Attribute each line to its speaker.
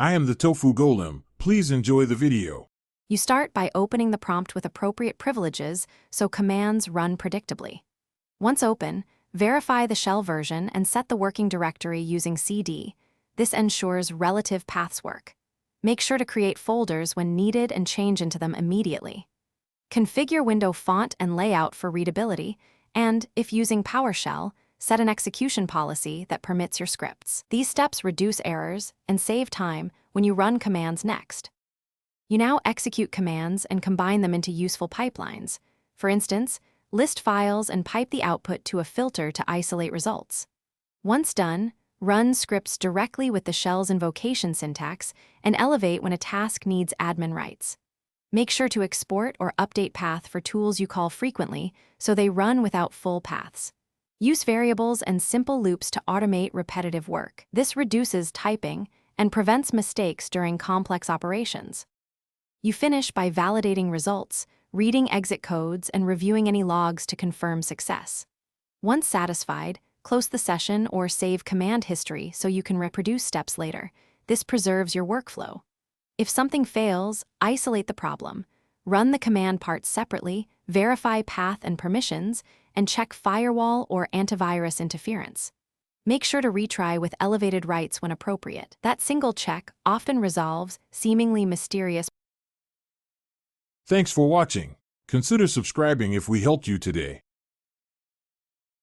Speaker 1: I am the Tofu Golem. Please enjoy the video.
Speaker 2: You start by opening the prompt with appropriate privileges so commands run predictably. Once open, verify the shell version and set the working directory using cd. This ensures relative paths work. Make sure to create folders when needed and change into them immediately. Configure window font and layout for readability, and, if using PowerShell, set an execution policy that permits your scripts. These steps reduce errors and save time when you run commands next. You now execute commands and combine them into useful pipelines. For instance, list files and pipe the output to a filter to isolate results. Once done, run scripts directly with the shell's invocation syntax and elevate when a task needs admin rights. Make sure to export or update path for tools you call frequently so they run without full paths. Use variables and simple loops to automate repetitive work. This reduces typing and prevents mistakes during complex operations. You finish by validating results, reading exit codes, and reviewing any logs to confirm success. Once satisfied, close the session or save command history so you can reproduce steps later. This preserves your workflow. If something fails, isolate the problem. Run the command part separately, verify path and permissions, and check firewall or antivirus interference. Make sure to retry with elevated rights when appropriate. That single check often resolves seemingly mysterious.
Speaker 1: Thanks for watching. Consider subscribing if we helped you today.